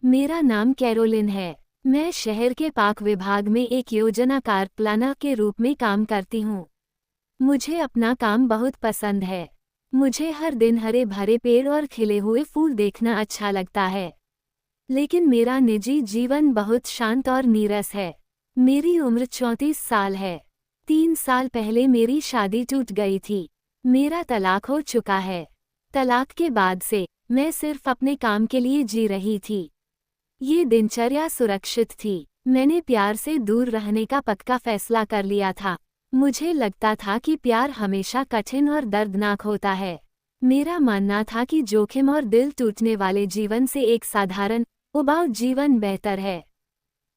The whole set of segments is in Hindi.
मेरा नाम कैरोलिन है। मैं शहर के पाक विभाग में एक योजनाकार प्लानर के रूप में काम करती हूँ। मुझे अपना काम बहुत पसंद है। मुझे हर दिन हरे भरे पेड़ और खिले हुए फूल देखना अच्छा लगता है। लेकिन मेरा निजी जीवन बहुत शांत और नीरस है। मेरी उम्र 34 साल है। 3 साल पहले मेरी शादी टूट गई थी। मेरा तलाक हो चुका है। तलाक के बाद से मैं सिर्फ अपने काम के लिए जी रही थी। ये दिनचर्या सुरक्षित थी। मैंने प्यार से दूर रहने का पक्का फैसला कर लिया था। मुझे लगता था कि प्यार हमेशा कठिन और दर्दनाक होता है। मेरा मानना था कि जोखिम और दिल टूटने वाले जीवन से एक साधारण, उबाऊ जीवन बेहतर है।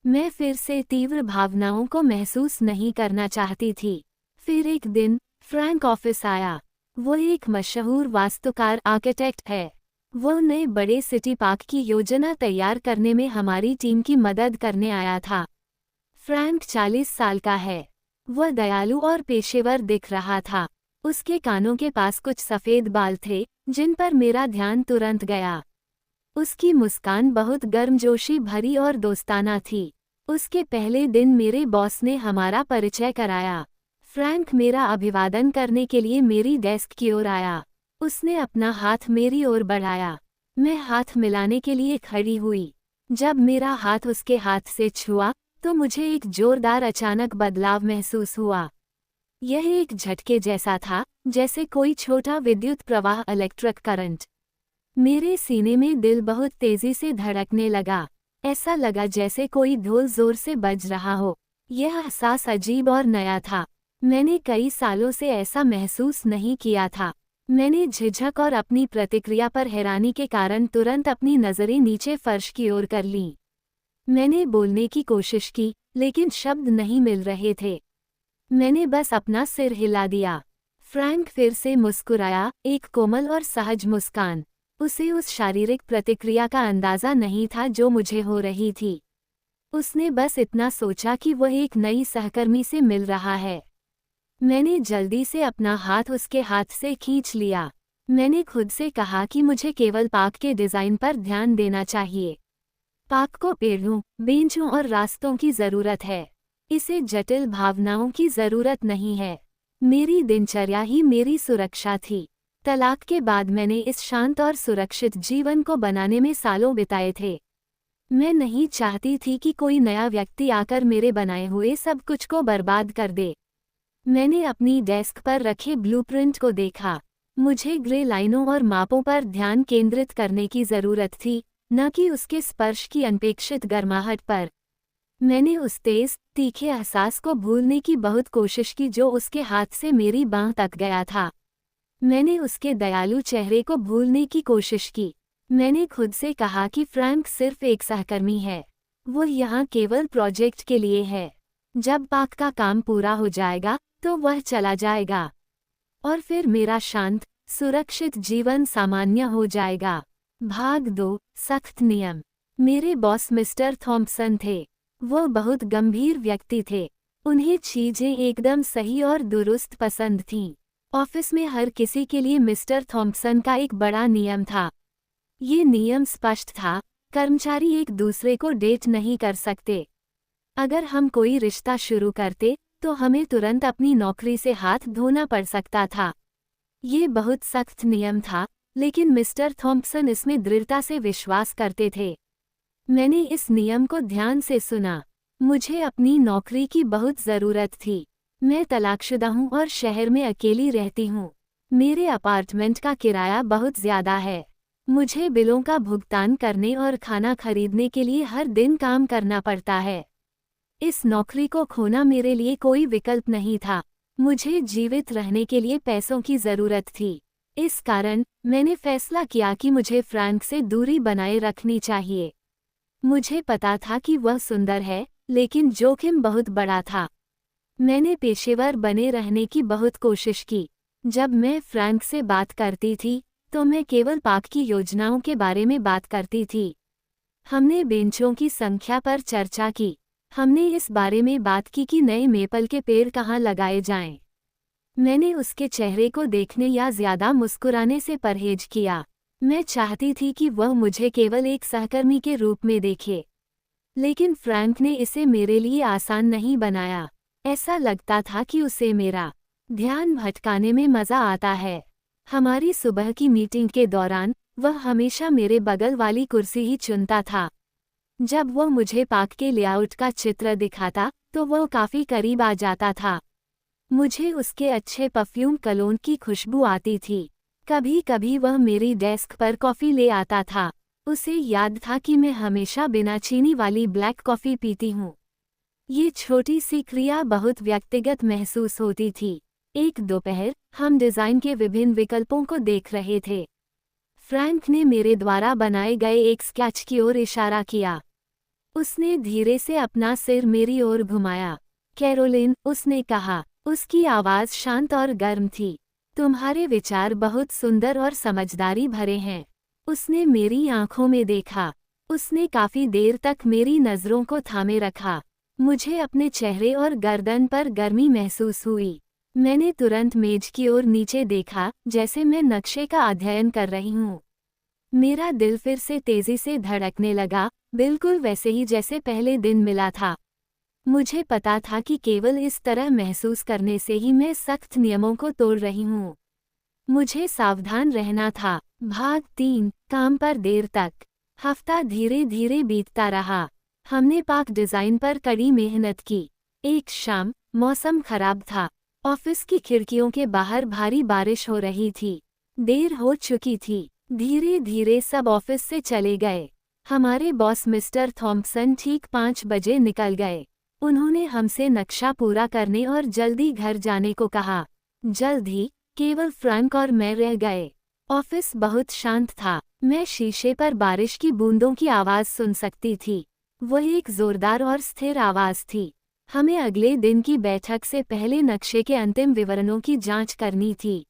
मैं फिर से तीव्र भावनाओं को महसूस नहीं करना चाहती थी। फिर एक दिन फ्रैंक ऑफिस आया। वो एक मशहूर वास्तुकार आर्किटेक्ट है। वो नए बड़े सिटी पार्क की योजना तैयार करने में हमारी टीम की मदद करने आया था। फ्रैंक 40 साल का है। वह दयालु और पेशेवर दिख रहा था। उसके कानों के पास कुछ सफ़ेद बाल थे, जिन पर मेरा ध्यान तुरंत गया। उसकी मुस्कान बहुत गर्मजोशी भरी और दोस्ताना थी। उसके पहले दिन मेरे बॉस ने हमारा परिचय कराया। फ्रैंक मेरा अभिवादन करने के लिए मेरी डेस्क की ओर आया। उसने अपना हाथ मेरी ओर बढ़ाया। मैं हाथ मिलाने के लिए खड़ी हुई। जब मेरा हाथ उसके हाथ से छुआ तो मुझे एक जोरदार अचानक बदलाव महसूस हुआ। यह एक झटके जैसा था, जैसे कोई छोटा विद्युत प्रवाह, इलेक्ट्रिक करंट। मेरे सीने में दिल बहुत तेजी से धड़कने लगा। ऐसा लगा जैसे कोई ढोल जोर से बज रहा हो। यह एहसास अजीब और नया था। मैंने कई सालों से ऐसा महसूस नहीं किया था। मैंने झिझक और अपनी प्रतिक्रिया पर हैरानी के कारण तुरंत अपनी नज़रें नीचे फर्श की ओर कर लीं। मैंने बोलने की कोशिश की, लेकिन शब्द नहीं मिल रहे थे। मैंने बस अपना सिर हिला दिया। फ्रैंक फिर से मुस्कुराया, एक कोमल और सहज मुस्कान। उसे उस शारीरिक प्रतिक्रिया का अंदाज़ा नहीं था जो मुझे हो रही थी। उसने बस इतना सोचा कि वह एक नई सहकर्मी से मिल रहा है। मैंने जल्दी से अपना हाथ उसके हाथ से खींच लिया। मैंने खुद से कहा कि मुझे केवल पार्क के डिज़ाइन पर ध्यान देना चाहिए। पार्क को पेड़ों, बेंचों और रास्तों की ज़रूरत है। इसे जटिल भावनाओं की ज़रूरत नहीं है। मेरी दिनचर्या ही मेरी सुरक्षा थी। तलाक के बाद मैंने इस शांत और सुरक्षित जीवन को बनाने में सालों बिताए थे। मैं नहीं चाहती थी कि कोई नया व्यक्ति आकर मेरे बनाए हुए सब कुछ को बर्बाद कर दे। मैंने अपनी डेस्क पर रखे ब्लूप्रिंट को देखा। मुझे ग्रे लाइनों और मापों पर ध्यान केंद्रित करने की ज़रूरत थी, न कि उसके स्पर्श की अनपेक्षित गर्माहट पर। मैंने उस तेज, तीखे एहसास को भूलने की बहुत कोशिश की जो उसके हाथ से मेरी बांह तक गया था। मैंने उसके दयालु चेहरे को भूलने की कोशिश की। मैंने खुद से कहा कि फ्रैंक सिर्फ एक सहकर्मी है। वो यहाँ केवल प्रोजेक्ट के लिए है। जब पार्क का काम पूरा हो जाएगा तो वह चला जाएगा। और फिर मेरा शांत, सुरक्षित जीवन सामान्य हो जाएगा। भाग 2, सख्त नियम। मेरे बॉस मिस्टर थॉम्पसन थे। वो बहुत गंभीर व्यक्ति थे। उन्हें चीजें एकदम सही और दुरुस्त पसंद थीं। ऑफिस में हर किसी के लिए मिस्टर थॉम्पसन का एक बड़ा नियम था। ये नियम स्पष्ट था, कर्मचारी एक दूसरे को डेट नहीं कर सकते। अगर हम कोई रिश्ता शुरू करते तो हमें तुरंत अपनी नौकरी से हाथ धोना पड़ सकता था। ये बहुत सख्त नियम था, लेकिन मिस्टर थॉम्पसन इसमें दृढ़ता से विश्वास करते थे। मैंने इस नियम को ध्यान से सुना। मुझे अपनी नौकरी की बहुत ज़रूरत थी। मैं तलाकशुदा हूँ और शहर में अकेली रहती हूँ। मेरे अपार्टमेंट का किराया बहुत ज़्यादा है। मुझे बिलों का भुगतान करने और खाना खरीदने के लिए हर दिन काम करना पड़ता है। इस नौकरी को खोना मेरे लिए कोई विकल्प नहीं था। मुझे जीवित रहने के लिए पैसों की ज़रूरत थी। इस कारण मैंने फैसला किया कि मुझे फ्रैंक से दूरी बनाए रखनी चाहिए। मुझे पता था कि वह सुंदर है, लेकिन जोखिम बहुत बड़ा था। मैंने पेशेवर बने रहने की बहुत कोशिश की। जब मैं फ्रैंक से बात करती थी तो मैं केवल पार्क की योजनाओं के बारे में बात करती थी। हमने बेंचों की संख्या पर चर्चा की। हमने इस बारे में बात की कि नए मेपल के पेड़ कहाँ लगाए जाएं। मैंने उसके चेहरे को देखने या ज़्यादा मुस्कुराने से परहेज किया। मैं चाहती थी कि वह मुझे केवल एक सहकर्मी के रूप में देखे, लेकिन फ्रैंक ने इसे मेरे लिए आसान नहीं बनाया। ऐसा लगता था कि उसे मेरा ध्यान भटकाने में मज़ा आता है। हमारी सुबह की मीटिंग के दौरान वह हमेशा मेरे बगल वाली कुर्सी ही चुनता था। जब वह मुझे पार्क के लेआउट का चित्र दिखाता तो वह काफ़ी करीब आ जाता था। मुझे उसके अच्छे परफ्यूम कलोन की खुशबू आती थी। कभी कभी वह मेरी डेस्क पर कॉफ़ी ले आता था। उसे याद था कि मैं हमेशा बिना चीनी वाली ब्लैक कॉफ़ी पीती हूँ। ये छोटी सी क्रिया बहुत व्यक्तिगत महसूस होती थी। एक दोपहर हम डिज़ाइन के विभिन्न विकल्पों को देख रहे थे। फ्रैंक ने मेरे द्वारा बनाए गए एक स्केच की ओर इशारा किया। उसने धीरे से अपना सिर मेरी ओर घुमाया। कैरोलिन, उसने कहा। उसकी आवाज़ शांत और गर्म थी। तुम्हारे विचार बहुत सुंदर और समझदारी भरे हैं। उसने मेरी आंखों में देखा। उसने काफ़ी देर तक मेरी नज़रों को थामे रखा। मुझे अपने चेहरे और गर्दन पर गर्मी महसूस हुई। मैंने तुरंत मेज की ओर नीचे देखा, जैसे मैं नक्शे का अध्ययन कर रही हूँ। मेरा दिल फिर से तेजी से धड़कने लगा, बिल्कुल वैसे ही जैसे पहले दिन मिला था। मुझे पता था कि केवल इस तरह महसूस करने से ही मैं सख्त नियमों को तोड़ रही हूँ। मुझे सावधान रहना था। भाग 3, काम पर देर तक। हफ्ता धीरे धीरे बीतता रहा। हमने पार्क डिज़ाइन पर कड़ी मेहनत की। एक शाम, मौसम खराब था। ऑफिस की खिड़कियों के बाहर भारी बारिश हो रही थी। देर हो चुकी थी। धीरे धीरे सब ऑफिस से चले गए। हमारे बॉस मिस्टर थॉम्पसन ठीक 5 बजे निकल गए। उन्होंने हमसे नक्शा पूरा करने और जल्दी घर जाने को कहा। जल्द ही केवल फ्रैंक और मैं रह गए। ऑफिस बहुत शांत था। मैं शीशे पर बारिश की बूंदों की आवाज़ सुन सकती थी। वह एक जोरदार और स्थिर आवाज़ थी। हमें अगले दिन की बैठक से पहले नक्शे के अंतिम विवरणों की जांच करनी थी।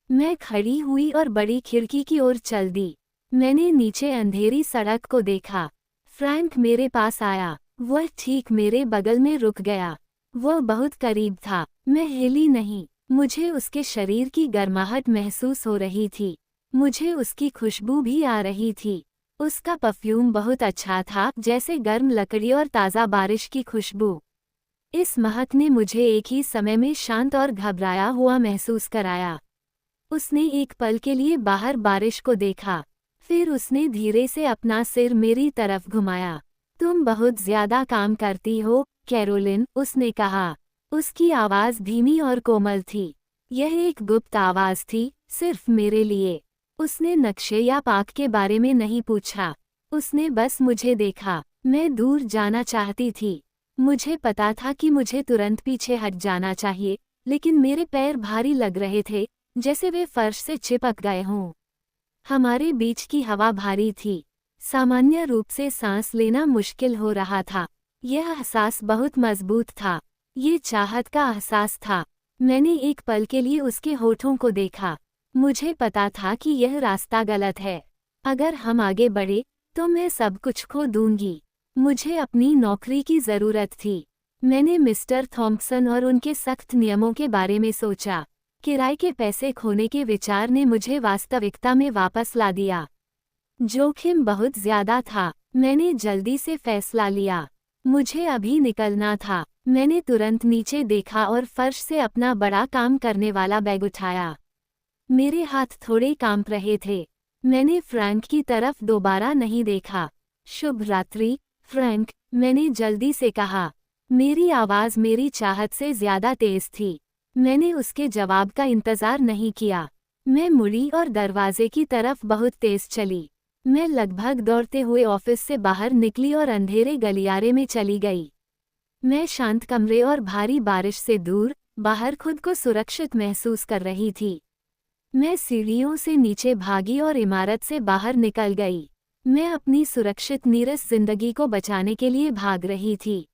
मैं खड़ी हुई और बड़ी खिड़की की ओर चल दी। मैंने नीचे अंधेरी सड़क को देखा। फ्रैंक मेरे पास आया। वह ठीक मेरे बगल में रुक गया। वह बहुत करीब था। मैं हिली नहीं। मुझे उसके शरीर की गर्माहट महसूस हो रही थी। मुझे उसकी खुशबू भी आ रही थी। उसका परफ्यूम बहुत अच्छा था, जैसे गर्म लकड़ी और ताज़ा बारिश की खुशबू। इस महक ने मुझे एक ही समय में शांत और घबराया हुआ महसूस कराया। उसने एक पल के लिए बाहर बारिश को देखा। फिर उसने धीरे से अपना सिर मेरी तरफ घुमाया। तुम बहुत ज्यादा काम करती हो, कैरोलिन, उसने कहा। उसकी आवाज़ धीमी और कोमल थी। यह एक गुप्त आवाज़ थी, सिर्फ मेरे लिए। उसने नक्शे या पार्क के बारे में नहीं पूछा। उसने बस मुझे देखा। मैं दूर जाना चाहती थी। मुझे पता था कि मुझे तुरंत पीछे हट जाना चाहिए, लेकिन मेरे पैर भारी लग रहे थे, जैसे वे फर्श से चिपक गए हों। हमारे बीच की हवा भारी थी। सामान्य रूप से सांस लेना मुश्किल हो रहा था। यह एहसास बहुत मजबूत था। ये चाहत का एहसास था। मैंने एक पल के लिए उसके होठों को देखा। मुझे पता था कि यह रास्ता गलत है। अगर हम आगे बढ़े तो मैं सब कुछ खो दूंगी। मुझे अपनी नौकरी की ज़रूरत थी। मैंने मिस्टर थॉम्पसन और उनके सख्त नियमों के बारे में सोचा। किराए के पैसे खोने के विचार ने मुझे वास्तविकता में वापस ला दिया। जोखिम बहुत ज़्यादा था। मैंने जल्दी से फैसला लिया। मुझे अभी निकलना था। मैंने तुरंत नीचे देखा और फर्श से अपना बड़ा काम करने वाला बैग उठाया। मेरे हाथ थोड़े कांप रहे थे। मैंने फ्रैंक की तरफ दोबारा नहीं देखा। शुभ रात्रि, फ्रैंक, मैंने जल्दी से कहा। मेरी आवाज़ मेरी चाहत से ज़्यादा तेज़ थी। मैंने उसके जवाब का इंतज़ार नहीं किया। मैं मुड़ी और दरवाजे की तरफ बहुत तेज़ चली। मैं लगभग दौड़ते हुए ऑफिस से बाहर निकली और अंधेरे गलियारे में चली गई। मैं शांत कमरे और भारी बारिश से दूर, बाहर खुद को सुरक्षित महसूस कर रही थी। मैं सीढ़ियों से नीचे भागी और इमारत से बाहर निकल गई। मैं अपनी सुरक्षित नीरस जिंदगी को बचाने के लिए भाग रही थी।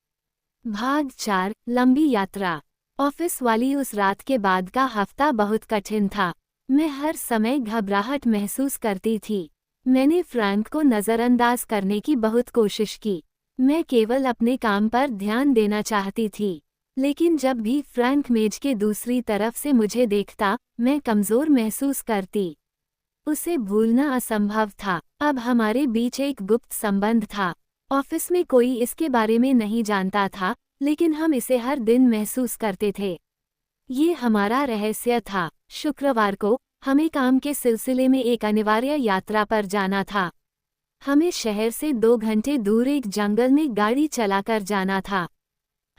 भाग 4, लंबी यात्रा। ऑफिस वाली उस रात के बाद का हफ्ता बहुत कठिन था। मैं हर समय घबराहट महसूस करती थी। मैंने फ्रैंक को नज़रअंदाज करने की बहुत कोशिश की। मैं केवल अपने काम पर ध्यान देना चाहती थी। लेकिन जब भी फ्रैंक मेज के दूसरी तरफ से मुझे देखता, मैं कमज़ोर महसूस करती। उसे भूलना असंभव था। अब हमारे बीच एक गुप्त संबंध था। ऑफिस में कोई इसके बारे में नहीं जानता था, लेकिन हम इसे हर दिन महसूस करते थे। ये हमारा रहस्य था। शुक्रवार को हमें काम के सिलसिले में एक अनिवार्य यात्रा पर जाना था। हमें शहर से 2 घंटे दूर एक जंगल में गाड़ी चलाकर जाना था।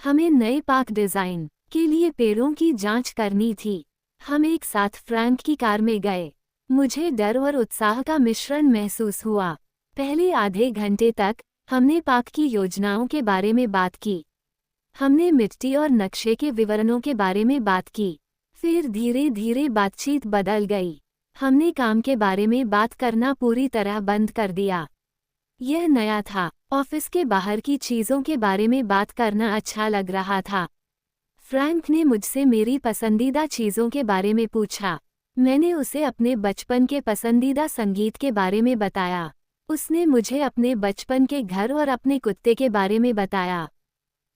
हमें नए पार्क डिजाइन के लिए पेड़ों की जांच करनी थी। हम एक साथ फ्रैंक की कार में गए। मुझे डर और उत्साह का मिश्रण महसूस हुआ। पहले आधे घंटे तक हमने पार्क की योजनाओं के बारे में बात की। हमने मिट्टी और नक्शे के विवरणों के बारे में बात की। फिर धीरे धीरे बातचीत बदल गई। हमने काम के बारे में बात करना पूरी तरह बंद कर दिया। यह नया था। ऑफिस के बाहर की चीज़ों के बारे में बात करना अच्छा लग रहा था। फ्रैंक ने मुझसे मेरी पसंदीदा चीज़ों के बारे में पूछा। मैंने उसे अपने बचपन के पसंदीदा संगीत के बारे में बताया। उसने मुझे अपने बचपन के घर और अपने कुत्ते के बारे में बताया।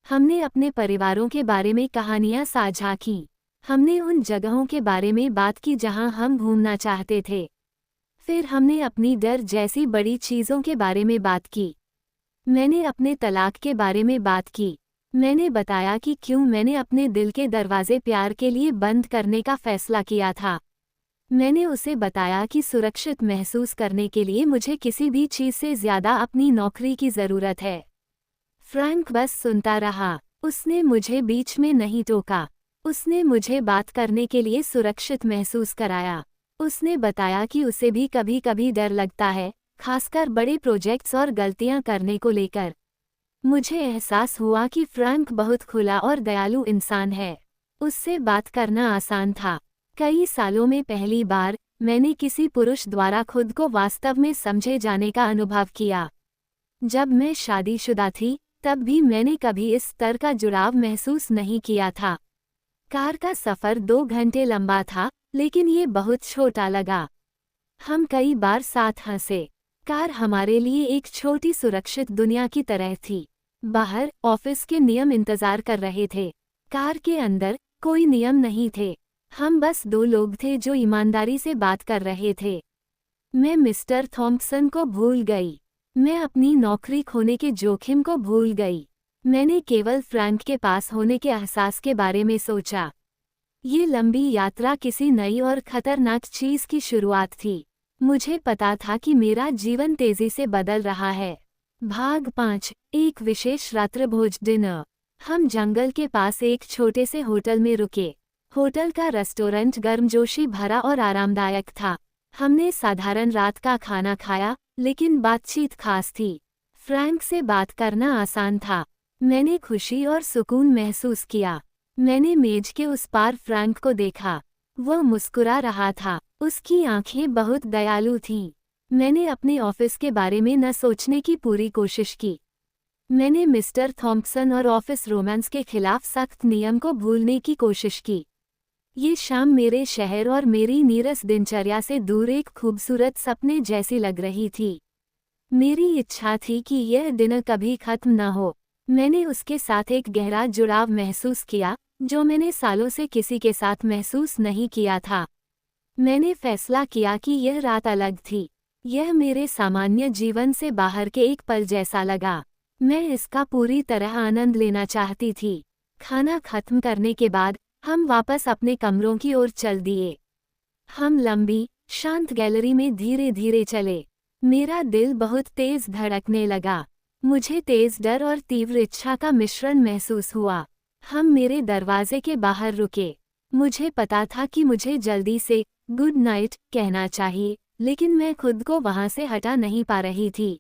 हमने अपने परिवारों के बारे में कहानियाँ साझा की। हमने उन जगहों के बारे में बात की जहां हम घूमना चाहते थे। फिर हमने अपनी डर जैसी बड़ी चीज़ों के बारे में बात की। मैंने अपने तलाक के बारे में बात की। मैंने बताया कि क्यों मैंने अपने दिल के दरवाजे प्यार के लिए बंद करने का फैसला किया था। मैंने उसे बताया कि सुरक्षित महसूस करने के लिए मुझे किसी भी चीज़ से ज़्यादा अपनी नौकरी की ज़रूरत है। फ्रैंक बस सुनता रहा। उसने मुझे बीच में नहीं टोका। उसने मुझे बात करने के लिए सुरक्षित महसूस कराया। उसने बताया कि उसे भी कभी कभी डर लगता है, खासकर बड़े प्रोजेक्ट्स और गलतियां करने को लेकर। मुझे एहसास हुआ कि फ्रैंक बहुत खुला और दयालु इंसान है। उससे बात करना आसान था। कई सालों में पहली बार मैंने किसी पुरुष द्वारा खुद को वास्तव में समझे जाने का अनुभव किया। जब मैं शादीशुदा थी, तब भी मैंने कभी इस स्तर का जुड़ाव महसूस नहीं किया था। कार का सफ़र 2 घंटे लंबा था, लेकिन ये बहुत छोटा लगा। हम कई बार साथ हंसे। कार हमारे लिए एक छोटी सुरक्षित दुनिया की तरह थी। बाहर ऑफिस के नियम इंतजार कर रहे थे। कार के अंदर कोई नियम नहीं थे। हम बस 2 लोग थे जो ईमानदारी से बात कर रहे थे। मैं मिस्टर थॉम्पसन को भूल गई। मैं अपनी नौकरी खोने के जोखिम को भूल गई। मैंने केवल फ्रैंक के पास होने के एहसास के बारे में सोचा। ये लंबी यात्रा किसी नई और खतरनाक चीज़ की शुरुआत थी। मुझे पता था कि मेरा जीवन तेजी से बदल रहा है। भाग 5, एक विशेष रात्रिभोज डिनर। हम जंगल के पास एक छोटे से होटल में रुके। होटल का रेस्टोरेंट गर्मजोशी भरा और आरामदायक था। हमने साधारण रात का खाना खाया, लेकिन बातचीत खास थी। फ्रैंक से बात करना आसान था। मैंने खुशी और सुकून महसूस किया। मैंने मेज के उस पार फ्रैंक को देखा। वह मुस्कुरा रहा था। उसकी आंखें बहुत दयालु थीं। मैंने अपने ऑफिस के बारे में न सोचने की पूरी कोशिश की। मैंने मिस्टर थॉम्पसन और ऑफिस रोमांस के खिलाफ सख्त नियम को भूलने की कोशिश की। ये शाम मेरे शहर और मेरी नीरस दिनचर्या से दूर एक खूबसूरत सपने जैसी लग रही थी। मेरी इच्छा थी कि यह दिन कभी खत्म न हो। मैंने उसके साथ एक गहरा जुड़ाव महसूस किया, जो मैंने सालों से किसी के साथ महसूस नहीं किया था। मैंने फैसला किया कि यह रात अलग थी। यह मेरे सामान्य जीवन से बाहर के एक पल जैसा लगा। मैं इसका पूरी तरह आनंद लेना चाहती थी। खाना खत्म करने के बाद हम वापस अपने कमरों की ओर चल दिए। हम लंबी, शांत गैलरी में धीरे धीरे चले। मेरा दिल बहुत तेज धड़कने लगा। मुझे तेज डर और तीव्र इच्छा का मिश्रण महसूस हुआ। हम मेरे दरवाजे के बाहर रुके। मुझे पता था कि मुझे जल्दी से गुड नाइट कहना चाहिए, लेकिन मैं खुद को वहां से हटा नहीं पा रही थी।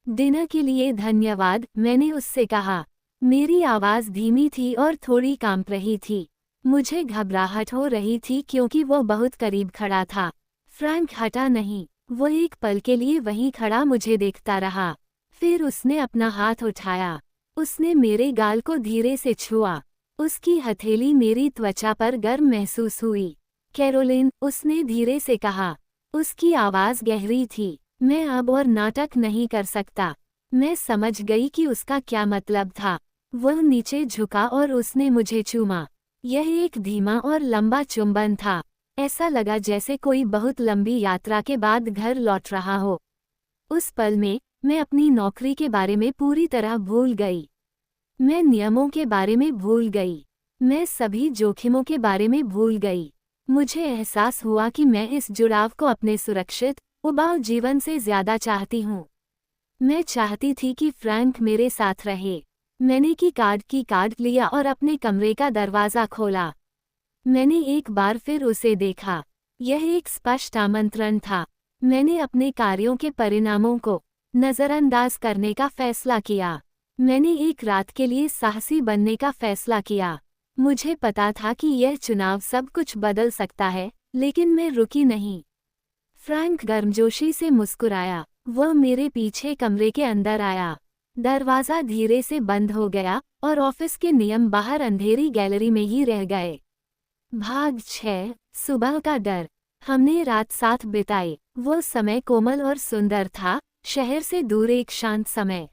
डिनर के लिए धन्यवाद, मैंने उससे कहा। मेरी आवाज़ धीमी थी और थोड़ी कांप रही थी। मुझे घबराहट हो रही थी क्योंकि वो बहुत करीब खड़ा था। फ्रैंक हटा नहीं। वो एक पल के लिए वहीं खड़ा मुझे देखता रहा। फिर उसने अपना हाथ उठाया। उसने मेरे गाल को धीरे से छुआ। उसकी हथेली मेरी त्वचा पर गर्म महसूस हुई। कैरोलिन, उसने धीरे से कहा। उसकी आवाज़ गहरी थी। मैं अब और नाटक नहीं कर सकता। मैं समझ गई कि उसका क्या मतलब था। वह नीचे झुका और उसने मुझे चूमा। यह एक धीमा और लंबा चुंबन था। ऐसा लगा जैसे कोई बहुत लंबी यात्रा के बाद घर लौट रहा हो। उस पल में मैं अपनी नौकरी के बारे में पूरी तरह भूल गई। मैं नियमों के बारे में भूल गई। मैं सभी जोखिमों के बारे में भूल गई। मुझे एहसास हुआ कि मैं इस जुड़ाव को अपने सुरक्षित, उबाऊ जीवन से ज्यादा चाहती हूँ। मैं चाहती थी कि फ्रैंक मेरे साथ रहे। मैंने की कार्ड लिया और अपने कमरे का दरवाज़ा खोला। मैंने एक बार फिर उसे देखा। यह एक स्पष्ट आमंत्रण था। मैंने अपने कार्यों के परिणामों को नज़रअंदाज करने का फैसला किया। मैंने एक रात के लिए साहसी बनने का फैसला किया। मुझे पता था कि यह चुनाव सब कुछ बदल सकता है, लेकिन मैं रुकी नहीं। फ्रैंक गर्मजोशी से मुस्कुराया। वह मेरे पीछे कमरे के अंदर आया। दरवाज़ा धीरे से बंद हो गया और ऑफिस के नियम बाहर अंधेरी गैलरी में ही रह गए। भाग 6। सुबह का डर। हमने रात साथ बिताई। वो समय कोमल और सुंदर था, शहर से दूर एक शांत समय।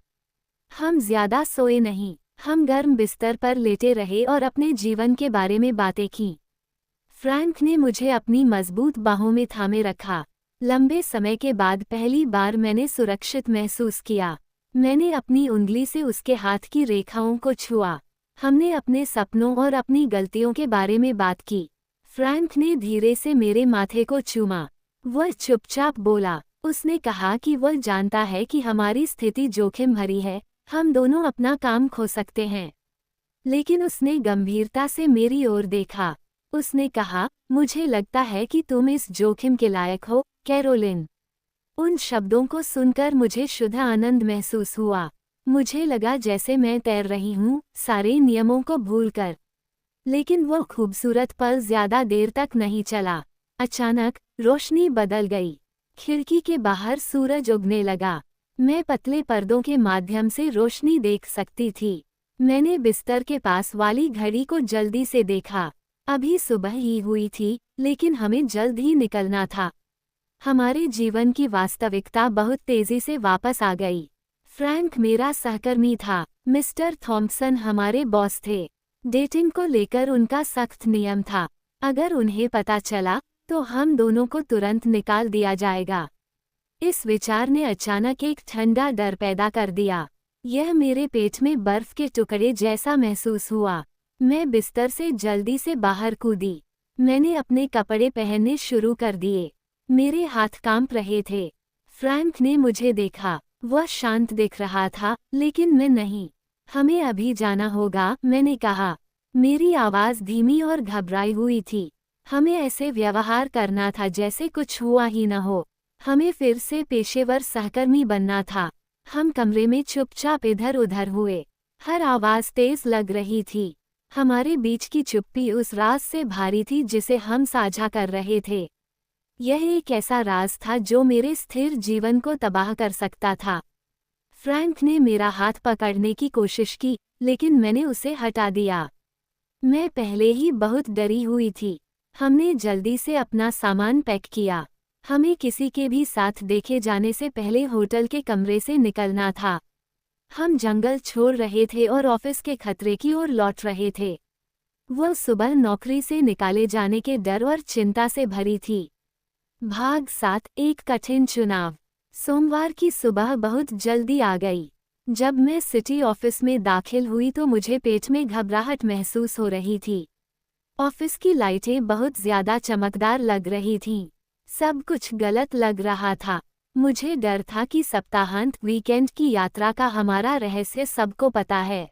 हम ज्यादा सोए नहीं। हम गर्म बिस्तर पर लेटे रहे और अपने जीवन के बारे में बातें की। फ्रैंक ने मुझे अपनी मजबूत बाहों में थामे रखा। लंबे समय के बाद पहली बार मैंने सुरक्षित महसूस किया। मैंने अपनी उंगली से उसके हाथ की रेखाओं को छुआ। हमने अपने सपनों और अपनी गलतियों के बारे में बात की। फ्रैंक ने धीरे से मेरे माथे को चूमा। वह चुपचाप बोला। उसने कहा कि वह जानता है कि हमारी स्थिति जोखिम भरी है, हम दोनों अपना काम खो सकते हैं। लेकिन उसने गंभीरता से मेरी ओर देखा। उसने कहा, मुझे लगता है कि तुम इस जोखिम के लायक हो, कैरोलिन। उन शब्दों को सुनकर मुझे शुद्ध आनंद महसूस हुआ। मुझे लगा जैसे मैं तैर रही हूँ, सारे नियमों को भूलकर। लेकिन वह खूबसूरत पल ज्यादा देर तक नहीं चला। अचानक रोशनी बदल गई। खिड़की के बाहर सूरज उगने लगा। मैं पतले पर्दों के माध्यम से रोशनी देख सकती थी। मैंने बिस्तर के पास वाली घड़ी को जल्दी से देखा। अभी सुबह ही हुई थी, लेकिन हमें जल्द ही निकलना था। हमारे जीवन की वास्तविकता बहुत तेजी से वापस आ गई। फ्रैंक मेरा सहकर्मी था। मिस्टर थॉम्पसन हमारे बॉस थे। डेटिंग को लेकर उनका सख्त नियम था। अगर उन्हें पता चला तो हम दोनों को तुरंत निकाल दिया जाएगा। इस विचार ने अचानक एक ठंडा डर पैदा कर दिया। यह मेरे पेट में बर्फ के टुकड़े जैसा महसूस हुआ। मैं बिस्तर से जल्दी से बाहर कूदी। मैंने अपने कपड़े पहनने शुरू कर दिए। मेरे हाथ कांप रहे थे। फ्रैंक ने मुझे देखा। वह शांत दिख रहा था, लेकिन मैं नहीं। हमें अभी जाना होगा, मैंने कहा। मेरी आवाज़ धीमी और घबराई हुई थी। हमें ऐसे व्यवहार करना था जैसे कुछ हुआ ही न हो। हमें फिर से पेशेवर सहकर्मी बनना था। हम कमरे में चुपचाप इधर उधर हुए। हर आवाज़ तेज लग रही थी। हमारे बीच की चुप्पी उस राज से भारी थी जिसे हम साझा कर रहे थे। यह एक ऐसा राज था जो मेरे स्थिर जीवन को तबाह कर सकता था। फ्रैंक ने मेरा हाथ पकड़ने की कोशिश की, लेकिन मैंने उसे हटा दिया। मैं पहले ही बहुत डरी हुई थी। हमने जल्दी से अपना सामान पैक किया। हमें किसी के भी साथ देखे जाने से पहले होटल के कमरे से निकलना था। हम जंगल छोड़ रहे थे और ऑफिस के खतरे की ओर लौट रहे थे। वह सुबह नौकरी से निकाले जाने के डर और चिंता से भरी थी। भाग 7। एक कठिन चुनाव। सोमवार की सुबह बहुत जल्दी आ गई। जब मैं सिटी ऑफिस में दाखिल हुई तो मुझे पेट में घबराहट महसूस हो रही थी। ऑफिस की लाइटें बहुत ज्यादा चमकदार लग रही थीं। सब कुछ गलत लग रहा था। मुझे डर था कि सप्ताहांत वीकेंड की यात्रा का हमारा रहस्य सबको पता है।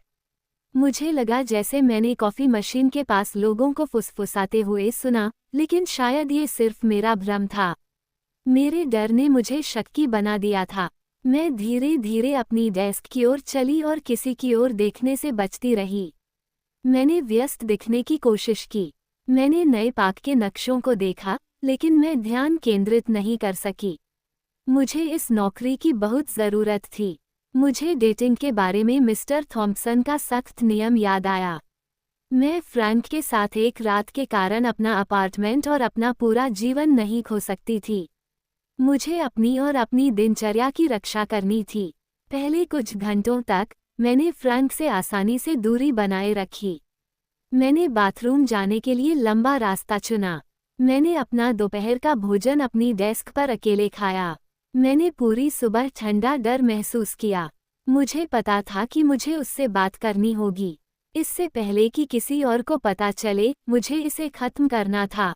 मुझे लगा जैसे मैंने कॉफ़ी मशीन के पास लोगों को फुसफुसाते हुए सुना, लेकिन शायद ये सिर्फ मेरा भ्रम था। मेरे डर ने मुझे शक्की बना दिया था। मैं धीरे धीरे अपनी डेस्क की ओर चली और किसी की ओर देखने से बचती रही। मैंने व्यस्त दिखने की कोशिश की। मैंने नए पार्क के नक्शों को देखा, लेकिन मैं ध्यान केंद्रित नहीं कर सकी। मुझे इस नौकरी की बहुत ज़रूरत थी। मुझे डेटिंग के बारे में मिस्टर थॉम्पसन का सख्त नियम याद आया। मैं फ्रैंक के साथ एक रात के कारण अपना अपार्टमेंट और अपना पूरा जीवन नहीं खो सकती थी। मुझे अपनी और अपनी दिनचर्या की रक्षा करनी थी। पहले कुछ घंटों तक मैंने फ्रैंक से आसानी से दूरी बनाए रखी। मैंने बाथरूम जाने के लिए लंबा रास्ता चुना। मैंने अपना दोपहर का भोजन अपनी डेस्क पर अकेले खाया। मैंने पूरी सुबह ठंडा डर महसूस किया। मुझे पता था कि मुझे उससे बात करनी होगी। इससे पहले कि किसी और को पता चले, मुझे इसे खत्म करना था।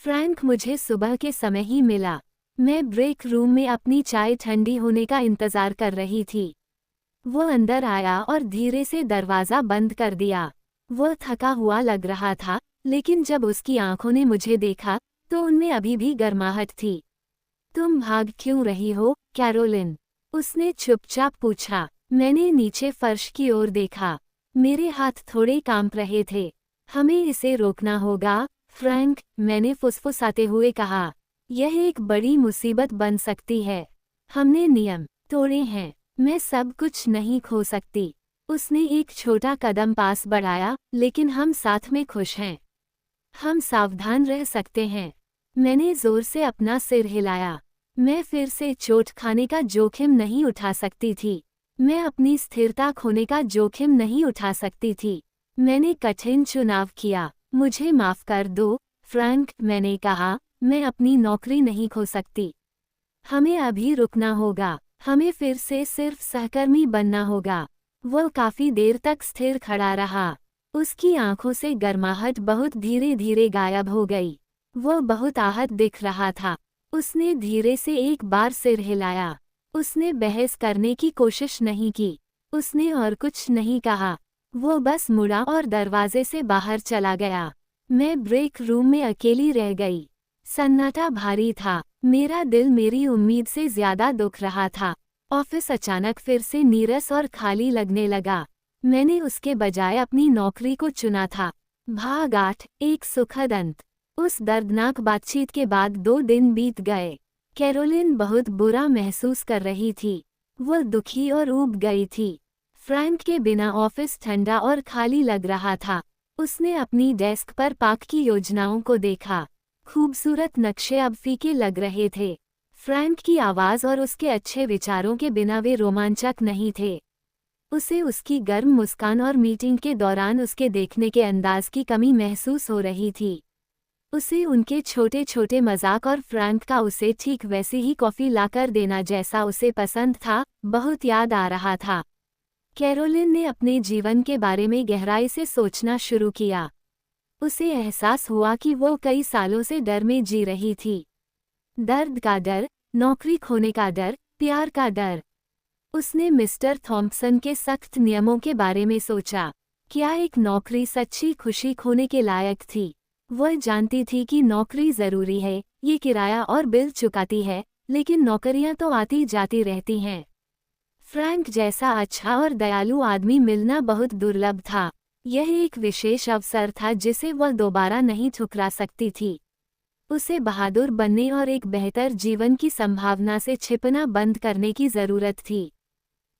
फ्रैंक मुझे सुबह के समय ही मिला। मैं ब्रेक रूम में अपनी चाय ठंडी होने का इंतजार कर रही थी। वो अंदर आया और धीरे से दरवाज़ा बंद कर दिया। वो थका हुआ लग रहा था, लेकिन जब उसकी आंखों ने मुझे देखा, तो उनमें अभी भी गर्माहट थी। तुम भाग क्यों रही हो, कैरोलिन? उसने चुपचाप पूछा। मैंने नीचे फर्श की ओर देखा। मेरे हाथ थोड़े कांप रहे थे। हमें इसे रोकना होगा, फ्रैंक, मैंने फुसफुसाते हुए कहा। यह एक बड़ी मुसीबत बन सकती है। हमने नियम तोड़े हैं। मैं सब कुछ नहीं खो सकती। उसने एक छोटा कदम पास बढ़ाया, लेकिन हम साथ में खुश हैं। हम सावधान रह सकते हैं। मैंने जोर से अपना सिर हिलाया। मैं फिर से चोट खाने का जोखिम नहीं उठा सकती थी। मैं अपनी स्थिरता खोने का जोखिम नहीं उठा सकती थी। मैंने कठिन चुनाव किया। मुझे माफ कर दो, फ्रैंक, मैंने कहा, मैं अपनी नौकरी नहीं खो सकती। हमें अभी रुकना होगा। हमें फिर से सिर्फ सहकर्मी बनना होगा। वो काफी देर तक स्थिर खड़ा रहा। उसकी आंखों से गर्माहट बहुत धीरे धीरे गायब हो गई। वो बहुत आहत दिख रहा था। उसने धीरे से एक बार सिर हिलाया। उसने बहस करने की कोशिश नहीं की। उसने और कुछ नहीं कहा। वो बस मुड़ा और दरवाजे से बाहर चला गया। मैं ब्रेक रूम में अकेली रह गई। सन्नाटा भारी था। मेरा दिल मेरी उम्मीद से ज्यादा दुख रहा था। ऑफिस अचानक फिर से नीरस और खाली लगने लगा। मैंने उसके बजाय अपनी नौकरी को चुना था। भाग 8, एक सुखद अंत। उस दर्दनाक बातचीत के बाद 2 दिन बीत गए। कैरोलिन बहुत बुरा महसूस कर रही थी। वो दुखी और ऊब गई थी। फ्रैंक के बिना ऑफिस ठंडा और खाली लग रहा था। उसने अपनी डेस्क पर पार्क की योजनाओं को देखा। खूबसूरत नक्शे अब फीके लग रहे थे। फ्रैंक की आवाज़ और उसके अच्छे विचारों के बिना वे रोमांचक नहीं थे। उसे उसकी गर्म मुस्कान और मीटिंग के दौरान उसके देखने के अंदाज की कमी महसूस हो रही थी। उसे उनके छोटे छोटे मजाक और फ्रैंक का उसे ठीक वैसी ही कॉफ़ी लाकर देना जैसा उसे पसंद था, बहुत याद आ रहा था। कैरोलिन ने अपने जीवन के बारे में गहराई से सोचना शुरू किया। उसे एहसास हुआ कि वो कई सालों से डर में जी रही थी। दर्द का डर, नौकरी खोने का डर, प्यार का डर। उसने मिस्टर थॉम्पसन के सख्त नियमों के बारे में सोचा। क्या एक नौकरी सच्ची खुशी खोने के लायक थी? वह जानती थी कि नौकरी ज़रूरी है, ये किराया और बिल चुकाती है, लेकिन नौकरियां तो आती जाती रहती हैं। फ्रैंक जैसा अच्छा और दयालु आदमी मिलना बहुत दुर्लभ था। यह एक विशेष अवसर था जिसे वह दोबारा नहीं ठुकरा सकती थी। उसे बहादुर बनने और एक बेहतर जीवन की संभावना से छिपना बंद करने की ज़रूरत थी।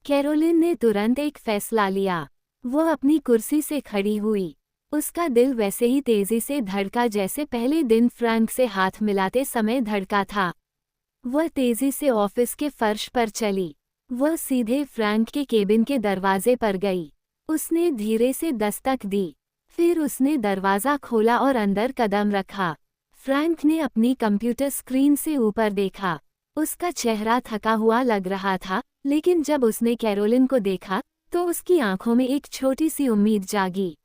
कैरोलिन ने तुरंत एक फैसला लिया। वो अपनी कुर्सी से खड़ी हुई। उसका दिल वैसे ही तेजी से धड़का जैसे पहले दिन फ्रैंक से हाथ मिलाते समय धड़का था। वह तेजी से ऑफिस के फर्श पर चली। वह सीधे फ्रैंक के केबिन के दरवाजे पर गई। उसने धीरे से दस्तक दी। फिर उसने दरवाज़ा खोला और अंदर कदम रखा। फ्रैंक ने अपनी कंप्यूटर स्क्रीन से ऊपर देखा। उसका चेहरा थका हुआ लग रहा था, लेकिन जब उसने कैरोलिन को देखा, तो उसकी आंखों में एक छोटी सी उम्मीद जागी।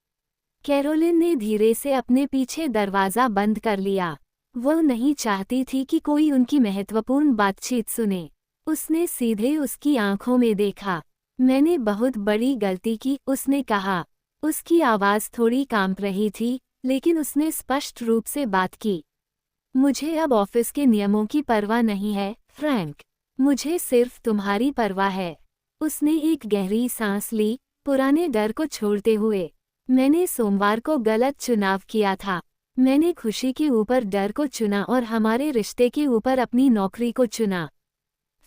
कैरोलिन ने धीरे से अपने पीछे दरवाज़ा बंद कर लिया। वह नहीं चाहती थी कि कोई उनकी महत्वपूर्ण बातचीत सुने। उसने सीधे उसकी आंखों में देखा। मैंने बहुत बड़ी गलती की, उसने कहा। उसकी आवाज़ थोड़ी कांप रही थी, लेकिन उसने स्पष्ट रूप से बात की। मुझे अब ऑफिस के नियमों की परवाह नहीं है, फ्रैंक। मुझे सिर्फ तुम्हारी परवाह है। उसने एक गहरी सांस ली, पुराने डर को छोड़ते हुए। मैंने सोमवार को गलत चुनाव किया था। मैंने खुशी के ऊपर डर को चुना और हमारे रिश्ते के ऊपर अपनी नौकरी को चुना।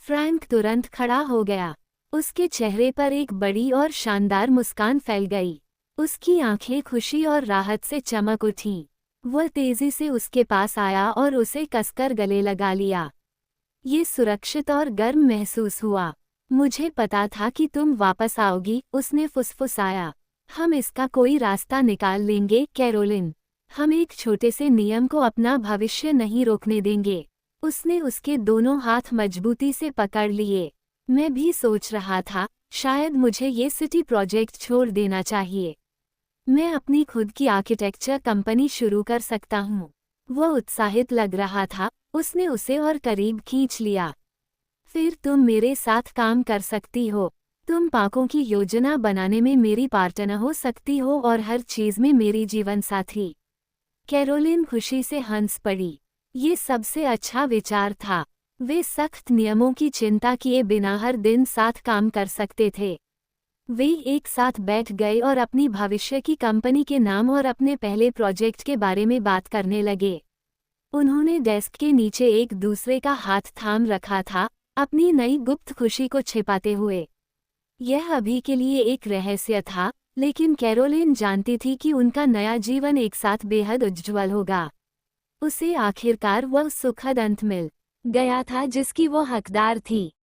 फ्रैंक तुरंत खड़ा हो गया। उसके चेहरे पर एक बड़ी और शानदार मुस्कान फैल गई। उसकी आंखें खुशी और राहत से चमक उठीं। वह तेजी से उसके पास आया और उसे कसकर गले लगा लिया। ये सुरक्षित और गर्म महसूस हुआ। मुझे पता था कि तुम वापस आओगी, उसने फुसफुसाया। हम इसका कोई रास्ता निकाल लेंगे, कैरोलिन। हम एक छोटे से नियम को अपना भविष्य नहीं रोकने देंगे। उसने उसके दोनों हाथ मजबूती से पकड़ लिए। मैं भी सोच रहा था, शायद मुझे ये सिटी प्रोजेक्ट छोड़ देना चाहिए। मैं अपनी खुद की आर्किटेक्चर कंपनी शुरू कर सकता हूँ। वह उत्साहित लग रहा था, उसने उसे और करीब खींच लिया। फिर तुम मेरे साथ काम कर सकती हो। तुम पार्कों की योजना बनाने में मेरी पार्टनर हो सकती हो और हर चीज में मेरी जीवन साथी। कैरोलिन खुशी से हंस पड़ी। ये सबसे अच्छा विचार था। वे सख्त नियमों की चिंता किए बिना हर दिन साथ काम कर सकते थे। वे एक साथ बैठ गए और अपनी भविष्य की कंपनी के नाम और अपने पहले प्रोजेक्ट के बारे में बात करने लगे। उन्होंने डेस्क के नीचे एक दूसरे का हाथ थाम रखा था, अपनी नई गुप्त खुशी को छिपाते हुए। यह अभी के लिए एक रहस्य था, लेकिन कैरोलिन जानती थी कि उनका नया जीवन एक साथ बेहद उज्ज्वल होगा। उसे आखिरकार वह सुखद अंत मिल गया था जिसकी वो हकदार थी।